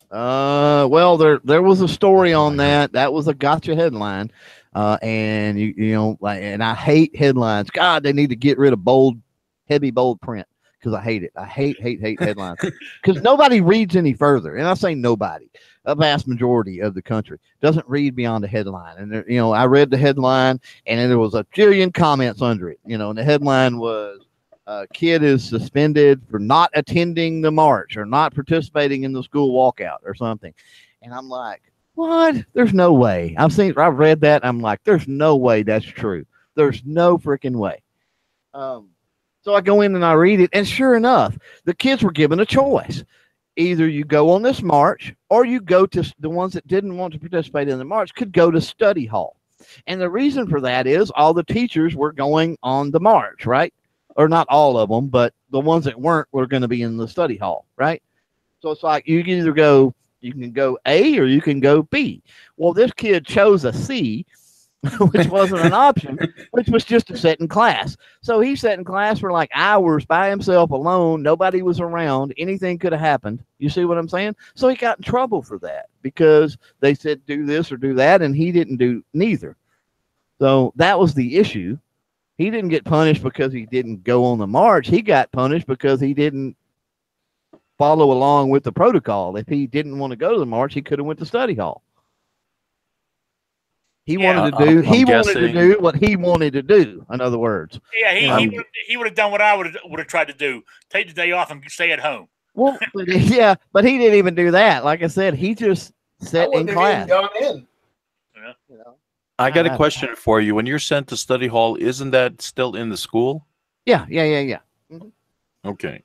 Well, there was a story on that. That was a gotcha headline. And and I hate headlines. God, they need to get rid of heavy bold print because I hate it. I hate headlines because nobody reads any further. And I say nobody. A vast majority of the country doesn't read beyond the headline. And there, I read the headline and then there was a jillion comments under it. And the headline was kid is suspended for not attending the march or not participating in the school walkout or something. And I'm like, what? There's no way. I've read that. I'm like, there's no way that's true. There's no freaking way. So I go in and I read it, and sure enough, the kids were given a choice. Either you go on this march or you go to the ones that didn't want to participate in the march could go to study hall. And the reason for that is all the teachers were going on the march, right? Or not all of them, but the ones that weren't were going to be in the study hall, right? So it's like you can go A or you can go B. Well, this kid chose a C, which wasn't an option, which was just to sit in class. So he sat in class for like hours by himself alone. Nobody was around. Anything could have happened. You see what I'm saying? So he got in trouble for that because they said do this or do that, and he didn't do neither. So that was the issue. He didn't get punished because he didn't go on the march. He got punished because he didn't follow along with the protocol. If he didn't want to go to the march, he could have went to study hall. He wanted to do. He wanted to do what he wanted to do. In other words, yeah, he would have done what I would have tried to do: take the day off and stay at home. Well, yeah, but he didn't even do that. Like I said, he just sat in class. Gone in. Yeah. You know? I got a question for you. When you're sent to study hall, isn't that still in the school? Yeah. Mm-hmm. Okay.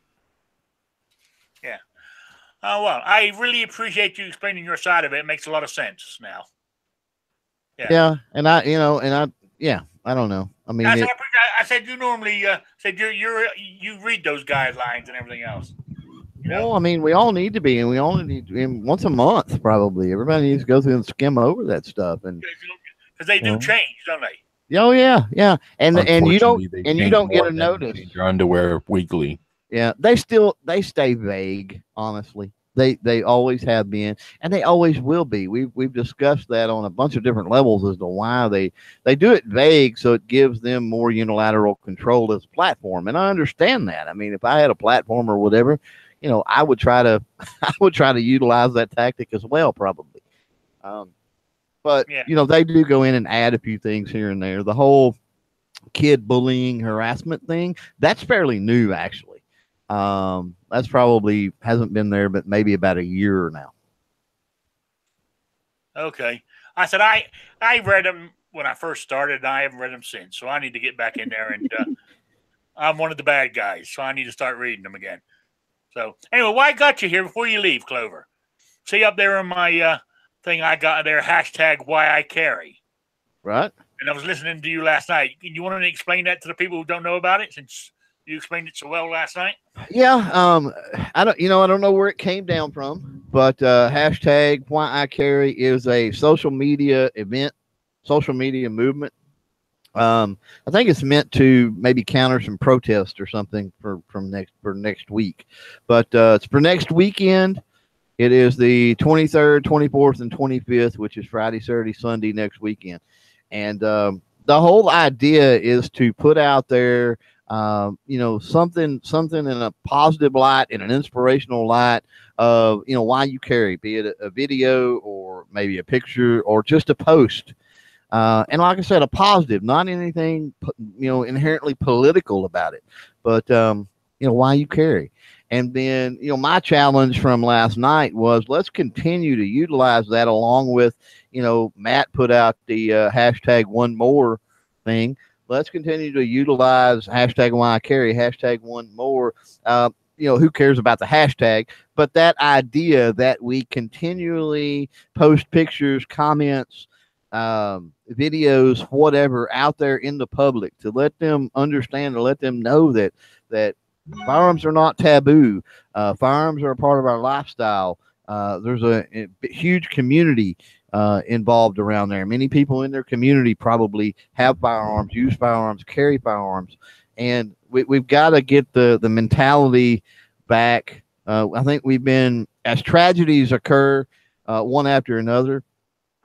Yeah. Oh well, I really appreciate you explaining your side of it. It makes a lot of sense now. Yeah, and I don't know. I mean, I said you normally said you read those guidelines and everything else. You know? Well, I mean, we all need to be, and we only need once a month probably. Everybody needs to go through and skim over that stuff, and because they do change, don't they? Oh yeah, and you don't get a notice. Your underwear weekly. Yeah, they stay vague. Honestly, they always have been, and they always will be. We've discussed that on a bunch of different levels as to why they do it vague, so it gives them more unilateral control as a platform. And I understand that. I mean, if I had a platform or whatever, I would try to utilize that tactic as well, probably. But they do go in and add a few things here and there. The whole kid bullying harassment thing, that's fairly new, actually. That's probably hasn't been there, but maybe about a year now. Okay. I said I read them when I first started, and I haven't read them since. So I need to get back in there, and I'm one of the bad guys, so I need to start reading them again. So anyway, why I got you here before you leave, Clover? See up there in my thing, I got there #whyicarry. Right. And I was listening to you last night. You want to explain that to the people who don't know about it, since you explained it so well last night? Yeah. I don't know where it came down from, but #whyicarry is a social media event, social media movement. I think it's meant to maybe counter some protests or something for next week, but it's for next weekend. It is the 23rd, 24th, and 25th, which is Friday, Saturday, Sunday next weekend. And the whole idea is to put out there, something in a positive light, in an inspirational light of, why you carry, be it a video or maybe a picture or just a post. And like I said, a positive, not anything, inherently political about it, but, why you carry. And then, my challenge from last night was let's continue to utilize that along with, Matt put out the #OneMore thing. Let's continue to utilize #whyicarry, #OneMore. Who cares about the hashtag? But that idea that we continually post pictures, comments, videos, whatever out there in the public to let them understand or let them know that firearms are not taboo. Firearms are a part of our lifestyle. There's a huge community involved around there. Many people in their community probably have firearms, use firearms, carry firearms, and we've got to get the mentality back. I think we've been, as tragedies occur one after another,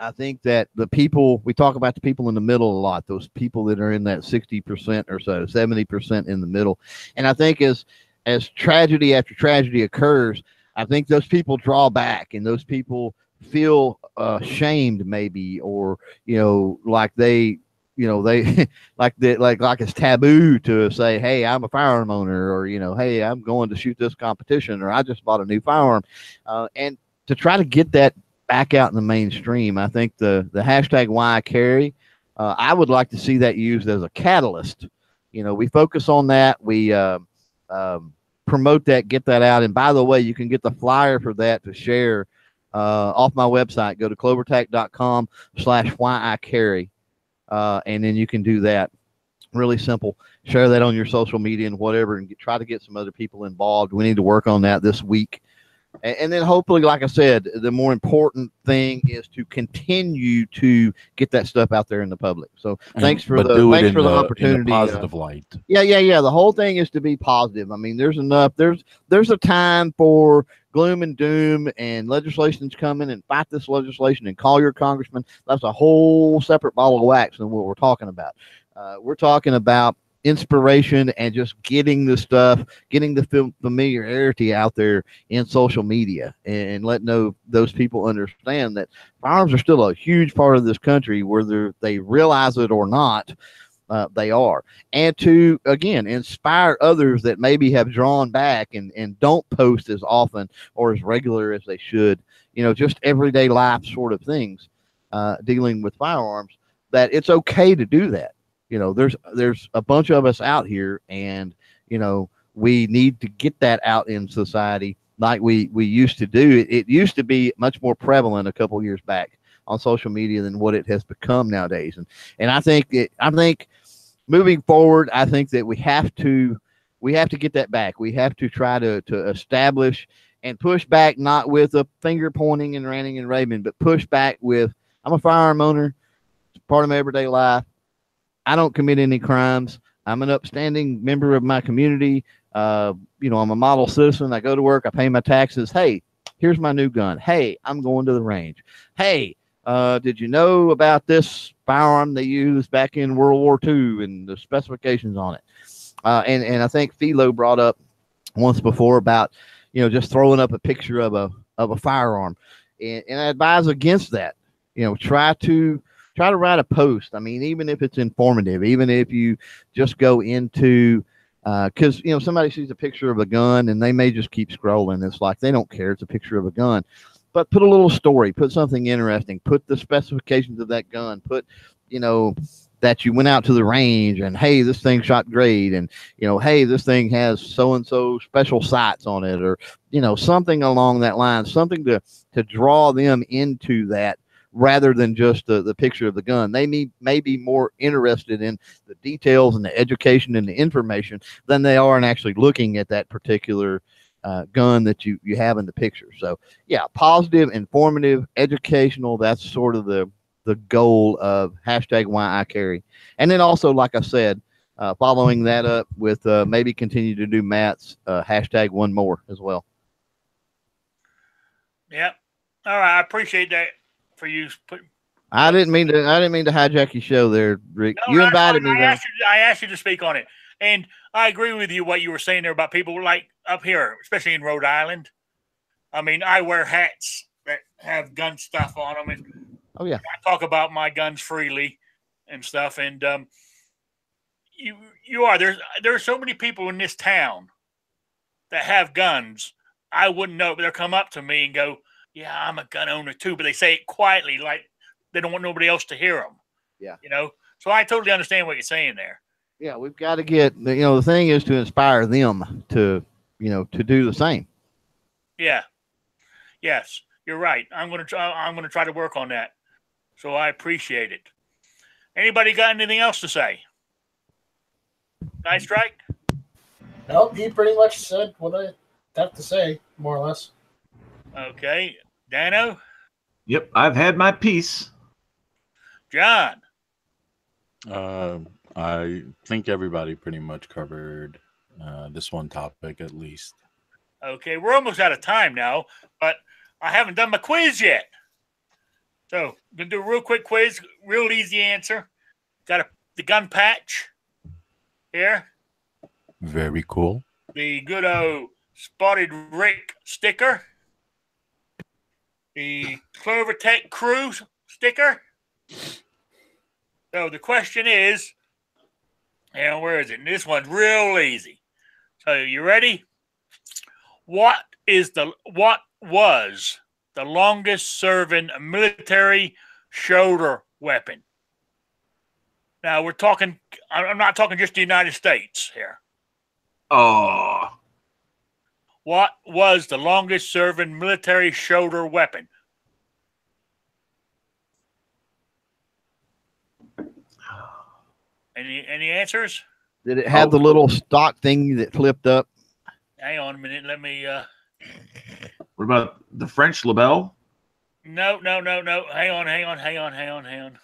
I think that we talk about the people in the middle a lot, those people that are in that 60% or so, 70% in the middle. And I think as tragedy after tragedy occurs, I think those people draw back and those people feel shamed maybe, or, like they like it's taboo to say, hey, I'm a firearm owner, or, hey, I'm going to shoot this competition, or I just bought a new firearm. And to try to get that back out in the mainstream, I think the #whyicarry, I would like to see that used as a catalyst. We focus on that. We promote that, get that out. And by the way, you can get the flyer for that to share off my website. Go to clovertac.com/whyicarry. And then you can do that. Really simple. Share that on your social media and whatever, and try to get some other people involved. We need to work on that this week. And then hopefully, like I said, the more important thing is to continue to get that stuff out there in the public. So thanks for the opportunity. In a positive light. Yeah. The whole thing is to be positive. I mean, there's enough. There's a time for gloom and doom and legislation's coming and fight this legislation and call your congressman. That's a whole separate ball of wax than what we're talking about. We're talking about inspiration and just getting the stuff, getting the familiarity out there in social media and letting those people understand that firearms are still a huge part of this country, whether they realize it or not. They are. And to, again, inspire others that maybe have drawn back and don't post as often or as regular as they should, just everyday life sort of things, dealing with firearms, that it's okay to do that. There's a bunch of us out here, and, we need to get that out in society like we used to do. It used to be much more prevalent a couple years back on social media than what it has become nowadays. And I think moving forward, I think that we have to get that back. We have to try to establish and push back, not with a finger pointing and ranting and raving, but push back with, I'm a firearm owner. It's part of my everyday life. I don't commit any crimes. I'm an upstanding member of my community. I'm a model citizen. I go to work. I pay my taxes. Hey, here's my new gun. Hey, I'm going to the range. Hey, did you know about this firearm they used back in World War II and the specifications on it? And I think Philo brought up once before about, just throwing up a picture of a firearm. And I advise against that. Try to write a post. I mean, even if it's informative, even if you just go into, because, somebody sees a picture of a gun and they may just keep scrolling. It's like they don't care. It's a picture of a gun. But put a little story, put something interesting, put the specifications of that gun, put, that you went out to the range and, hey, this thing shot great. And, hey, this thing has so-and-so special sights on it, or, something along that line, something to draw them into that, rather than just the picture of the gun. They may be more interested in the details and the education and the information than they are in actually looking at that particular gun that you have in the picture. So yeah, positive, informative, educational. That's sort of the goal of #whyicarry. And then also, like I said, following that up with maybe continue to do Matt's #1more as well. Yep. All right. I appreciate that for you. I didn't mean to hijack your show there, Rick. No, you invited me. I asked you to speak on it. And I agree with you what you were saying there about people like up here, especially in Rhode Island. I mean, I wear hats that have gun stuff on them, and oh yeah, I talk about my guns freely and stuff. And there's so many people in this town that have guns. I wouldn't know, but they'll come up to me and go, "Yeah, I'm a gun owner too," but they say it quietly, like they don't want nobody else to hear them. Yeah, So I totally understand what you're saying there. Yeah, we've got to get, the thing is to inspire them to do the same. Yeah. Yes, you're right. I'm going to try to work on that. So I appreciate it. Anybody got anything else to say? Nice strike? Nope, he pretty much said what I have to say, more or less. Okay. Dano? Yep, I've had my piece. John? I think everybody pretty much covered this one topic at least. Okay, we're almost out of time now, but I haven't done my quiz yet. So, I'm going to do a real quick quiz, real easy answer. Got the gun patch here. Very cool. The good old Spotted Rick sticker. The Clover Tech Crew sticker. So, the question is, and where is it? This one's real easy. So you ready? What was the longest serving military shoulder weapon? Now we're talking. I'm not talking just the United States here. Oh. What was the longest serving military shoulder weapon? Any answers? Did it have the little stock thing that flipped up? Hang on a minute. Let me. What about the French label? No. Hang on.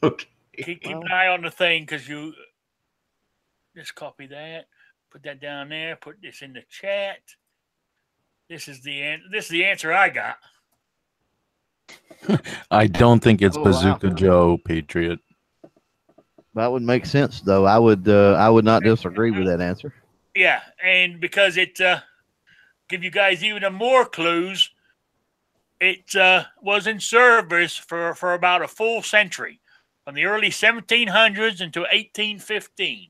Okay. Keep an eye on the thing because you just copy that, put that down there, put this in the chat. This is the answer I got. I don't think it's Oh, wow. Bazooka Joe, Patriot. That would make sense, though. I would not disagree with that answer. Yeah, and because it give you guys even more clues, it was in service for about a full century, from the early 1700s until 1815.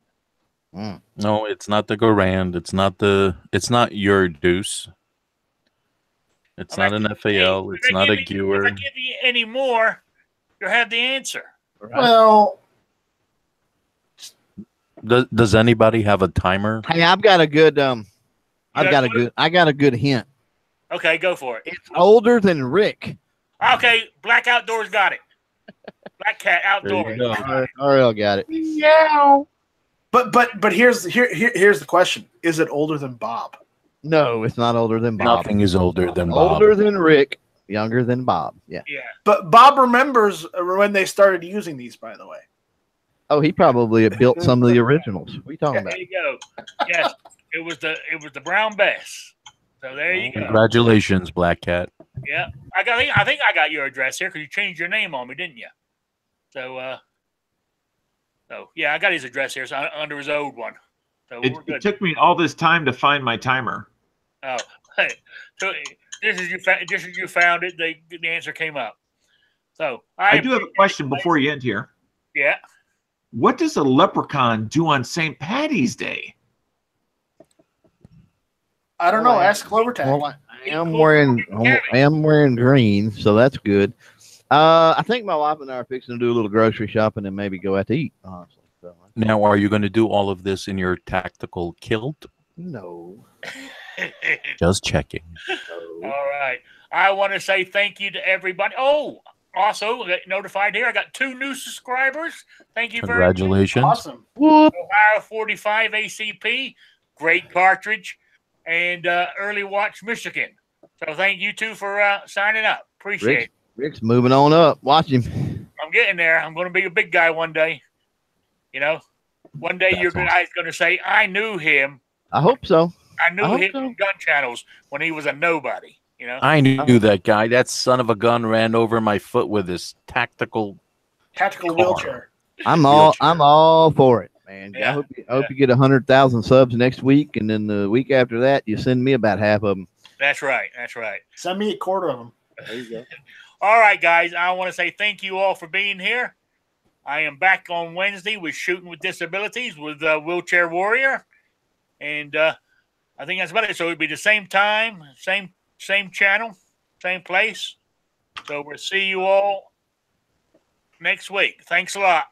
No, it's not the Garand. It's not your Deuce. It's not an FAL. It's not a Gewer. If I give you any more, you'll have the answer. Right. Well, Does anybody have a timer? Hey, I've got a good I got a good hint. Okay, go for it. It's older than Rick. Okay, Black Outdoors got it. Black Cat Outdoors. RL got it. yeah. But here's the question: is it older than Bob? No, it's not older than Bob. Nothing is older than Bob. Older than Rick, younger than Bob. Yeah. Yeah. But Bob remembers when they started using these. By the way. Oh, he probably built some of the originals. What are you talking about? There you go. Yes, it was the Brown Bess. So there you go. Congratulations, Black Cat. Yeah, I think I got your address here because you changed your name on me, didn't you? So yeah, I got his address here, so under his old one. So we're good. It took me all this time to find my timer. Oh, hey, so just as you found it, the answer came up. So I do have a question before you end here. Yeah. What does a leprechaun do on St. Patty's Day? I don't know. Ask Clovertag. Well, I am wearing green, so that's good. I think my wife and I are fixing to do a little grocery shopping and maybe go out to eat. Honestly, so. Now, are you going to do all of this in your tactical kilt? No. Just checking. All right. I want to say thank you to everybody. Oh, also I got notified here. I got 2 new subscribers. Thank you very much. Congratulations. Awesome. Ohio 45 ACP, great cartridge, and Early Watch Michigan. So thank you 2 for signing up. Appreciate it. Rick's moving on up. Watch him. I'm getting there. I'm going to be a big guy one day. You know, one day your guy's going to say, I knew him. I hope so. I knew him from gun channels when he was a nobody. You know, I knew that guy. That son of a gun ran over my foot with his tactical wheelchair. I'm all for it, man. Yeah. I hope you get 100,000 subs next week, and then the week after that, you send me about half of them. That's right. Send me a quarter of them. There you go. All right, guys. I want to say thank you all for being here. I am back on Wednesday with Shooting with Disabilities with Wheelchair Warrior, and I think that's about it. So it'll be the same time, same channel, same place. So we'll see you all next week. Thanks a lot.